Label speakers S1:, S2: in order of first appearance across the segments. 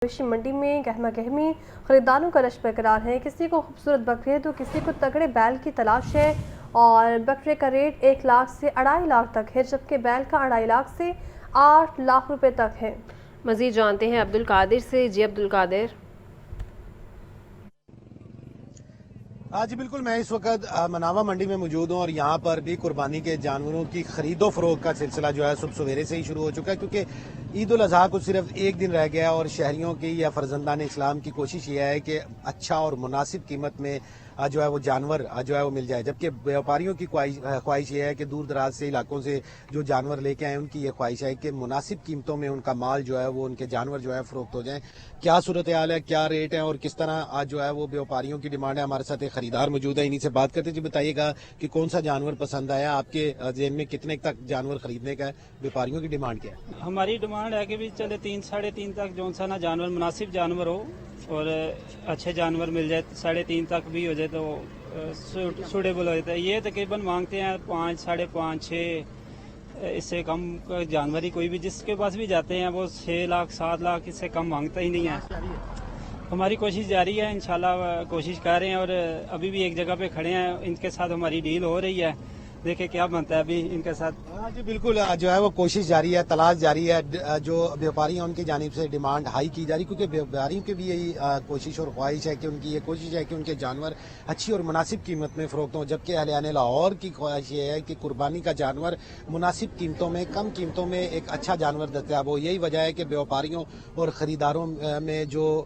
S1: مویشی منڈی میں گہما گہمی خریداروں کا رش برقرار ہے۔ کسی کو خوبصورت بکرے تو کسی کو تگڑے بیل کی تلاش ہے اور بکرے کا ریٹ 1 لاکھ سے 2.5 لاکھ تک ہے، جبکہ بیل کا 2.5 لاکھ سے 8 لاکھ روپے تک ہے۔
S2: مزید جانتے ہیں عبدالقادر سے۔ جی عبدالقادر۔
S3: جی بالکل، میں اس وقت مناوا منڈی میں موجود ہوں اور یہاں پر بھی قربانی کے جانوروں کی خرید و فروخت کا سلسلہ جو ہے صبح سویرے سے ہی شروع ہو چکا ہے، کیونکہ عید الاضحیٰ کو صرف ایک دن رہ گیا اور شہریوں کی یا فرزندان اسلام کی کوشش یہ ہے کہ اچھا اور مناسب قیمت میں جو ہے وہ جانور جو ہے وہ مل جائے، جبکہ بیوپاریوں کی خواہش یہ ہے کہ دور دراز سے علاقوں سے جو جانور لے کے آئیں ان کی یہ خواہش ہے کہ مناسب قیمتوں میں ان کا مال جو ہے وہ ان کے جانور جو ہے فروخت ہو جائیں۔ کیا صورتحال ہے، کیا ریٹ ہے اور کس طرح آج جو ہے وہ بیوپاریوں کی ڈیمانڈ ہے؟ ہمارے ساتھ ایک خریدار موجود ہے، انہی سے بات کرتے۔ جی بتائیے گا کہ کون سا جانور پسند آیا آپ کے ذہن میں، کتنے تک جانور خریدنے کا ہے، بیوپاریوں کی ڈیمانڈ کیا ہے؟
S4: ہماری ڈیمانڈ ہے کہ بھی چلے 3 ساڑھے 3 تک جو سا نا جانور مناسب جانور ہو اور اچھے جانور مل جائے، 3.5 تک بھی ہو جائے تو سوٹیبل ہو جاتا ہے۔ یہ تقریباً مانگتے ہیں 5، 5.5، 6، اس سے کم جانور ہی کوئی بھی جس کے پاس بھی جاتے ہیں وہ 6 لاکھ 7 لاکھ اس سے کم مانگتا ہی نہیں ہے۔ ہماری کوشش جاری ہے، انشاءاللہ کوشش کر رہے ہیں اور ابھی بھی ایک جگہ پہ کھڑے ہیں، ان کے ساتھ ہماری ڈیل ہو رہی ہے، دیکھیں کیا بنتا ہے ابھی ان کے ساتھ۔
S3: جی بالکل، جو ہے وہ کوشش جاری ہے، تلاش جاری ہے، جو بیوپاری ہیں ان کی جانب سے ڈیمانڈ ہائی کی جا رہی، کیونکہ بیوپاریوں کی بھی یہی کوشش اور خواہش ہے کہ ان کی یہ کوشش ہے کہ ان کے جانور اچھی اور مناسب قیمت میں فروخت ہوں، جبکہ اہلیان لاہور کی خواہش یہ ہے کہ قربانی کا جانور مناسب قیمتوں میں، کم قیمتوں میں ایک اچھا جانور دستیاب ہو۔ یہی وجہ ہے کہ بیوپاریوں اور خریداروں میں جو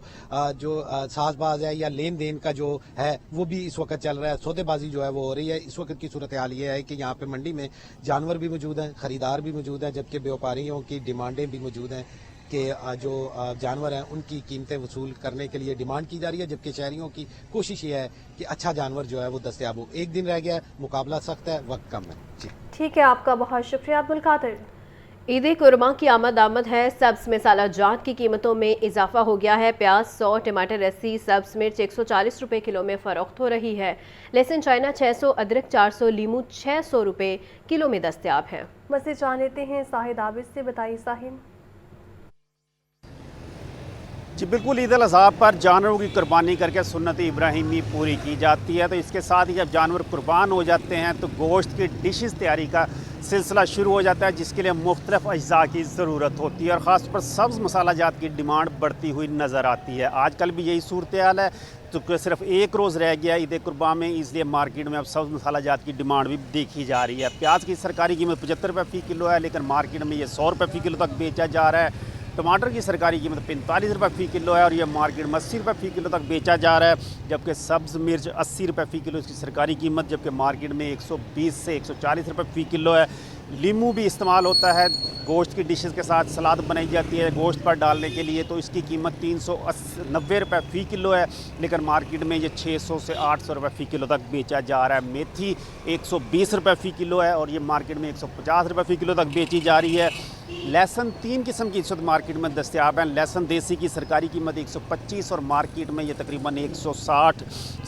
S3: ساز باز ہے یا لین دین کا جو ہے وہ بھی اس وقت چل رہا ہے، سودے بازی جو ہے وہ ہو رہی ہے۔ اس وقت کی صورتحال یہ ہے کہ یہاں پہ منڈی میں جانور بھی موجود ہیں، خریدار بھی موجود ہیں، جبکہ بیوپاریوں کی ڈیمانڈیں بھی موجود ہیں کہ جو جانور ہیں ان کی قیمتیں وصول کرنے کے لیے ڈیمانڈ کی جا رہی ہے، جبکہ شہریوں کی کوشش یہ ہے کہ اچھا جانور جو ہے وہ دستیاب ہو۔ ایک دن رہ گیا ہے، مقابلہ سخت ہے، وقت کم ہے۔ جی
S1: ٹھیک ہے، آپ کا بہت شکریہ عبدالقادر۔
S2: عید قرباں کی آمد ہے۔ سبز مسالہ جات کی قیمتوں میں اضافہ ہو گیا ہے۔ پیاز 100، ٹماٹر 80، سبز مرچ 140 روپے کلو میں فروخت ہو رہی ہے۔ لہسن چائنا 600، ادرک 400، لیمو 600 روپے کلو میں دستیاب ہے۔
S1: مزید جان لیتے ہیں ساحد عابد سے۔ بتائیے ساحد۔
S5: جی بالکل، عید الاضحیٰ پر جانوروں کی قربانی کر کے سنت ابراہیمی پوری کی جاتی ہے، تو اس کے ساتھ ہی جب جانور قربان ہو جاتے ہیں تو گوشت کی ڈشز تیاری کا سلسلہ شروع ہو جاتا ہے، جس کے لیے مختلف اجزاء کی ضرورت ہوتی ہے اور خاص پر سبز مسالہ جات کی ڈیمانڈ بڑھتی ہوئی نظر آتی ہے۔ آج کل بھی یہی صورتحال ہے، تو صرف ایک روز رہ گیا عید قربان میں، اس لیے مارکیٹ میں اب سبز مسالہ جات کی ڈیمانڈ بھی دیکھی جا رہی ہے۔ پیاز کی سرکاری قیمت 75 روپے فی کلو ہے، لیکن مارکیٹ میں یہ 100 روپے فی کلو تک بیچا جا رہا ہے۔ ٹماٹر کی سرکاری قیمت 45 روپے فی کلو ہے اور یہ مارکیٹ میں 80 روپے فی کلو تک بیچا جا رہا ہے، جبکہ سبز مرچ 80 روپے فی کلو اس کی سرکاری قیمت، جبکہ مارکیٹ میں 120 سے 140 روپے فی کلو ہے۔ لیمو بھی استعمال ہوتا ہے گوشت کی ڈشز کے ساتھ، سلاد بنائی جاتی ہے گوشت پر ڈالنے کے لیے، تو اس کی قیمت 390 روپے فی کلو ہے، لیکن مارکیٹ میں یہ 600 سے 800 روپے فی کلو تک بیچا جا رہا ہے۔ میتھی 120 روپے فی کلو ہے اور یہ مارکیٹ میں 150 روپے فی کلو تک بیچی جا رہی ہے۔ لہسن 3 قسم کی اس وقت مارکیٹ میں دستیاب ہیں۔ لہسن دیسی کی سرکاری قیمت 125 اور مارکیٹ میں یہ تقریباً 160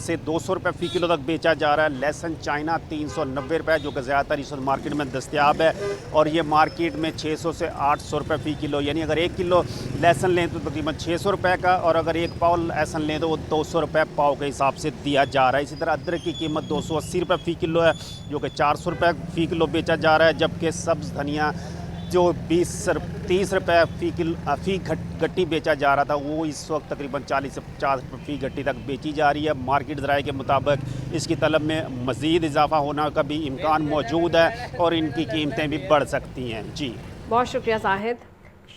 S5: سے 200 روپے فی کلو تک بیچا جا رہا ہے۔ لہسن چائنا 390 روپے، جو کہ زیادہ تر اس وقت مارکیٹ میں دستیاب ہے اور یہ مارکیٹ میں 600 سے 800 روپے فی کلو، یعنی اگر 1 کلو لہسن لیں تو تقریباً 600 روپے کا، اور اگر 1 پاؤ لہسن لیں تو وہ 200 روپے پاؤ کے حساب سے دیا جا رہا ہے۔ اسی طرح ادرک کی قیمت 280 روپے فی کلو ہے، جو کہ 400 روپے فی کلو بیچا جا رہا ہے، جبکہ سبز دھنیا جو 30 روپے فی گٹی بیچا جا رہا تھا وہ اس وقت تقریباً 40 سے 50 روپے فی گٹی تک بیچی جا رہی ہے۔ مارکیٹ ذرائع کے مطابق اس کی طلب میں مزید اضافہ ہونا کا بھی امکان موجود ہے اور ان کی قیمتیں بھی بڑھ سکتی ہیں۔ جی
S2: بہت شکریہ زاہد۔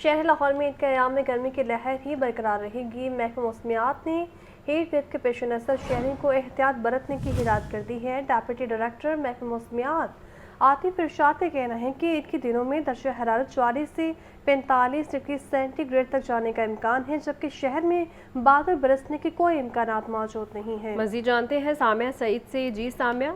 S1: شہر لاہور میں عید کے ایام میں گرمی کی لہر ہی برقرار رہے گی۔ محکمہ موسمیات نے ہیٹ ویو کے پیش نظر شہریوں کو احتیاط برتنے کی ہدایت کر دی ہے۔ ڈپٹی ڈائریکٹر محکمہ موسمیات عاطف ارشاد کا کہنا ہے کہ عید کے دنوں میں درجہ حرارت 44 سے 45 ڈگری سینٹی گریڈ تک جانے کا امکان ہے، جبکہ شہر میں بادل برسنے کے کوئی امکانات موجود نہیں ہیں۔
S2: مزید جانتے ہیں سامعہ سعید سے۔ جی سامعہ۔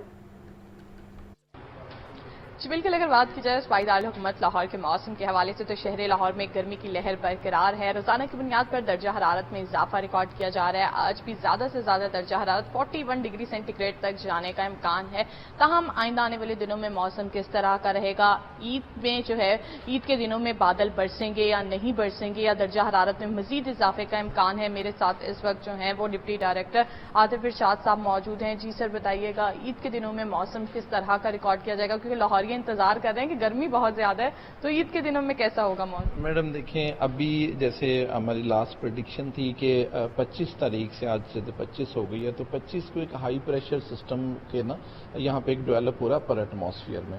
S6: جی بالکل، اگر بات کی جائے صوبائی دارالحکومت لاہور کے موسم کے حوالے سے تو شہر لاہور میں گرمی کی لہر برقرار ہے. روزانہ کی بنیاد پر درجہ حرارت میں اضافہ ریکارڈ کیا جا رہا ہے. آج بھی زیادہ سے زیادہ درجہ حرارت 41 ڈگری سینٹی گریڈ تک جانے کا امکان ہے. تاہم آئندہ آنے والے دنوں میں موسم کس طرح کا رہے گا، عید میں جو ہے عید کے دنوں میں بادل برسیں گے یا نہیں برسیں گے، یا درجہ حرارت میں مزید اضافے کا امکان ہے. میرے ساتھ اس وقت جو ہیں وہ ڈپٹی ڈائریکٹر عاطف ارشاد صاحب موجود ہیں. جی سر، بتائیے گا عید کے دنوں میں موسم کس طرح کا ریکارڈ کیا جائے گا، کیونکہ لاہوری انتظار کر رہے ہیں کہ گرمی بہت زیادہ ہے، تو عید کے دنوں میں کیسا ہوگا موسم؟
S7: میڈم دیکھیں، ابھی جیسے ہماری لاسٹ پریڈکشن تھی کہ 25 تاریخ سے آج سے 25 ہو گئی ہے، تو 25 کو ایک ہائی پریشر سسٹم کے نا یہاں پہ ایک ڈیولپ ہو رہا ہے پر ایٹماسفیئر میں.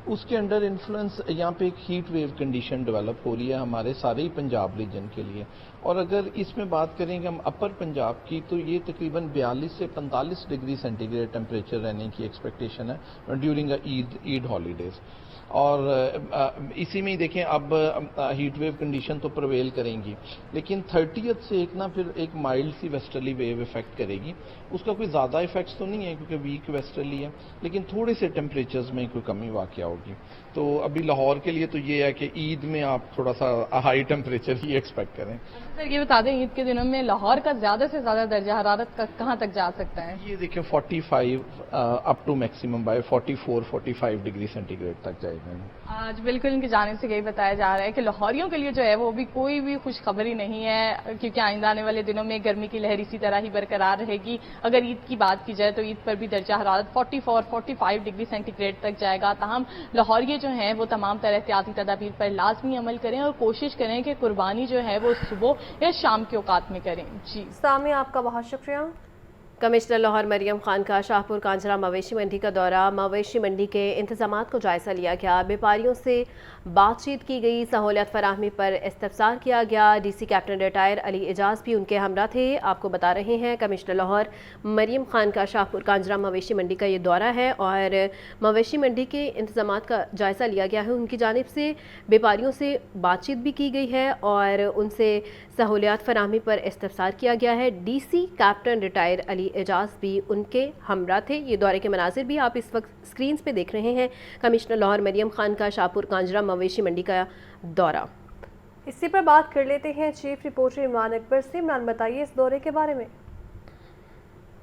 S7: اس کے انڈر انفلوئنس یہاں پہ ایک ہیٹ ویو کنڈیشن ڈیولپ ہو رہی ہے ہمارے سارے ہی پنجاب ریجن کے لیے. اور اگر اس میں بات کریں کہ ہم اپر پنجاب کی، تو یہ تقریباً 42 سے 45 ڈگری سینٹی گریڈ ٹیمپریچر رہنے کی ایکسپیکٹیشن ہے ڈیورنگ عید ہالیڈیز. اور اسی میں ہی دیکھیں اب ہیٹ ویو کنڈیشن تو پرویل کریں گی، لیکن 30th سے پھر ایک مائلڈ سی ویسٹرلی ویو افیکٹ کرے گی. اس کا کوئی زیادہ افیکٹس تو نہیں ہے کیونکہ ویک ویسٹرلی ہے، لیکن تھوڑے سے ٹیمپریچرز میں کوئی کمی واقع ہوگی. تو ابھی لاہور کے لیے تو یہ ہے کہ عید میں آپ تھوڑا سا ہائی ٹیمپریچر ہی ایکسپیکٹ کریں.
S6: سر یہ بتا دیں عید کے دنوں میں لاہور کا زیادہ سے زیادہ درجہ حرارت کہاں تک جا سکتا ہے؟
S7: یہ دیکھیں 45 up to maximum by 44-45 degree centigrade تک جائے گا.
S6: آج بالکل ان کی جانب سے یہی بتایا جا رہا ہے کہ لاہوریوں کے لیے جو ہے وہ بھی کوئی بھی خوشخبری نہیں ہے، کیونکہ آئندہ آنے والے دنوں میں گرمی کی لہر اسی طرح ہی برقرار رہے گی. اگر عید کی بات کی جائے تو عید پر بھی درجہ حرارت 44-45 ڈگری سینٹی گریڈ تک جائے گا. تاہم لاہوریے جو ہیں وہ تمام طرح احتیاطی تدابیر پر لازمی عمل کریں اور کوشش کریں کہ قربانی جو ہے وہ صبح یا شام کے اوقات میں کریں. جی
S1: سامی، آپ کا بہت شکریہ.
S2: کمشنر لاہور مریم خان کا شاہپور کانجرا مویشی منڈی کا دورہ. مویشی منڈی کے انتظامات کو جائزہ لیا گیا، بیپاریوں سے بات چیت کی گئی، سہولیات فراہمی پر استفسار کیا گیا. ڈی سی کیپٹن ریٹائر علی اعجاز بھی ان کے ہمراہ تھے. آپ کو بتا رہے ہیں کمشنر لاہور مریم خان کا شاہپور کانجرا مویشی منڈی کا یہ دورہ ہے اور مویشی منڈی کے انتظامات کا جائزہ لیا گیا ہے. ان کی جانب سے بیپاریوں سے بات چیت بھی کی گئی ہے اور ان سے سہولیات فراہمی پر استفسار کیا گیا ہے. ڈی سی کیپٹن ریٹائر علی اعجاز بھی ان کے ہمراہ تھے. یہ دورے کے مناظر بھی آپ اس وقت سکرینز پہ دیکھ رہے ہیں. کمشنر لاہور مریم خان کا شاہپور کانجرا مویشی منڈی کا دورہ.
S1: اسی پر بات کر لیتے ہیں چیف رپورٹر عمران اکبر سے. عمران، بتائیے اس دورے کے بارے میں.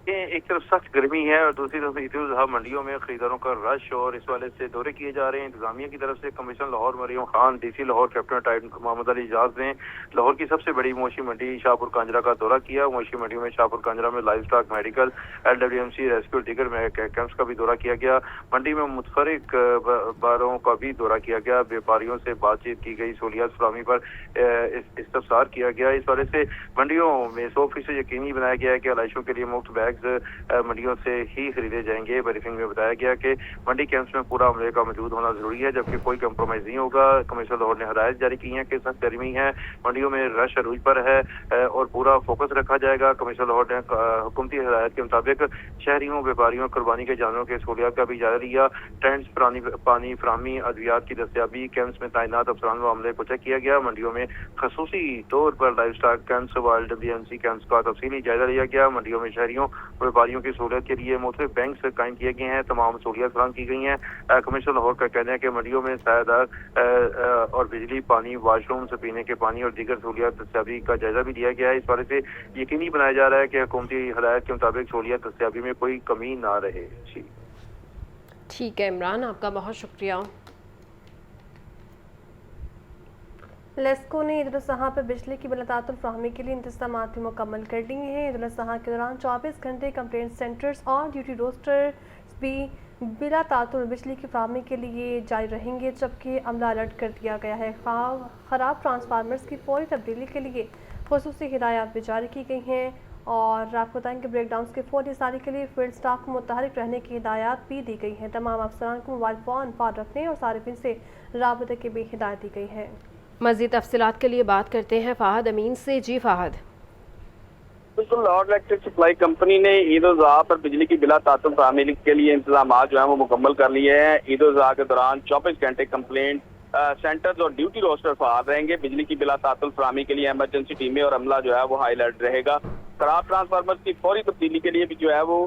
S8: ایک طرف سخت گرمی ہے اور دوسری طرف عید الاضحیٰ منڈیوں میں خریداروں کا رش، اور اس والے سے دورے کیے جا رہے ہیں. انتظامیہ کی طرف سے commissioner Lahore Maryam Khan, D C Lahore captain retired Muhammad Ali Ijaz نے لاہور کی سب سے بڑی مویشی منڈی شاہپور کانجرا کا دورہ کیا. مویشی منڈیوں میں شاہپور کانجرا میں life stock, medical, LWMC، rescue, دیگر کیمپس کا بھی دورہ کیا گیا. منڈی میں متفرق باروں کا بھی دورہ کیا گیا. بیپاریوں سے بات چیت کی گئی، سہولیات فراہمی پر استفسار کیا گیا. اس والے سے منڈیوں میں 100% یقینی بنایا گیا ہے کہ علائشوں کے لیے مفت بیگز منڈیوں سے ہی خریدے جائیں گے. بریفنگ میں بتایا گیا کہ منڈی کیمپس میں پورا عملے کا موجود ہونا ضروری ہے، جبکہ کوئی کمپرومائز نہیں ہوگا. کمشنر لاہور نے ہدایت جاری کی ہیں کہ سخت گرمی ہے، منڈیوں میں رش عروج پر ہے اور پورا فوکس رکھا جائے گا. کمشنر لاہور نے حکومتی ہدایت کے مطابق شہریوں، بیپاریوں، قربانی کے جانوروں کے سہولیات کا بھی جائزہ لیا. ٹینٹس، پانی فراہمی، ادویات کی دستیابی، کیمپس میں تعینات افسران و عملے کو چیک کیا گیا. منڈیوں میں خصوصی طور پر لائف سٹاک کیمپس و LWMC کیمپس کا تفصیلی جائزہ لیا گیا. منڈیوں میں شہریوں، بیپاریوں کی سہولت کے لیے مختلف بینکس قائم کیے گئے ہیں، تمام سہولیات فراہم کی گئی ہیں. کمشنر لاہور کا کہنا ہے کہ منڈیوں میں سایہ دار اور بجلی، پانی، واش روم سے پینے کے پانی اور دیگر سہولیات دستیابی کا جائزہ بھی لیا گیا ہے. اس بارے سے یقینی بنایا جا رہا ہے کہ حکومتی ہدایت کے مطابق سہولیات دستیابی میں کوئی کمی نہ رہے.
S2: ٹھیک ہے عمران، آپ کا بہت شکریہ.
S1: لیسکو نے عید الاضحیٰ پر بجلی کی بلا تعطل فراہمی کے لیے انتظامات بھی مکمل کر لیے ہیں. عید الاضحیٰ کے دوران 24 گھنٹے کمپلینٹ سینٹرز اور ڈیوٹی روسٹر بھی بلا تعطل بجلی کی فراہمی کے لیے جاری رہیں گے، جبکہ عملہ الرٹ کر دیا گیا ہے. خراب ٹرانسفارمرز کی فوری تبدیلی کے لیے خصوصی ہدایات بھی جاری کی گئی ہیں اور آپ کو بتائیں کہ بریک ڈاؤنز کے فوری اصلاح کے لیے فیلڈ سٹاف کو متحرک رہنے کی ہدایات بھی دی گئی ہیں. تمام افسران کو موبائل فون فعال رکھنے اور صارفین سے رابطے کی بھی ہدایت دی گئی ہے.
S2: مزید تفصیلات کے لیے بات کرتے ہیں فہد امین سے. جی فہد.
S9: بالکل، لاہور الیکٹرک سپلائی کمپنی نے عید الاضحیٰ پر بجلی کی بلا تعطل فراہمی کے لیے انتظامات جو ہیں وہ مکمل کر لیے ہیں. عید الاضحیٰ کے دوران 24 گھنٹے کمپلینٹ سینٹرز اور ڈیوٹی روسٹر فعال رہیں گے. بجلی کی بلا تعطل فراہمی کے لیے ایمرجنسی ٹیمیں اور عملہ جو ہے وہ ہائی الرٹ رہے گا. خراب ٹرانسفارمر کی فوری تبدیلی کے لیے بھی جو ہے وہ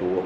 S10: 2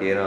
S10: 13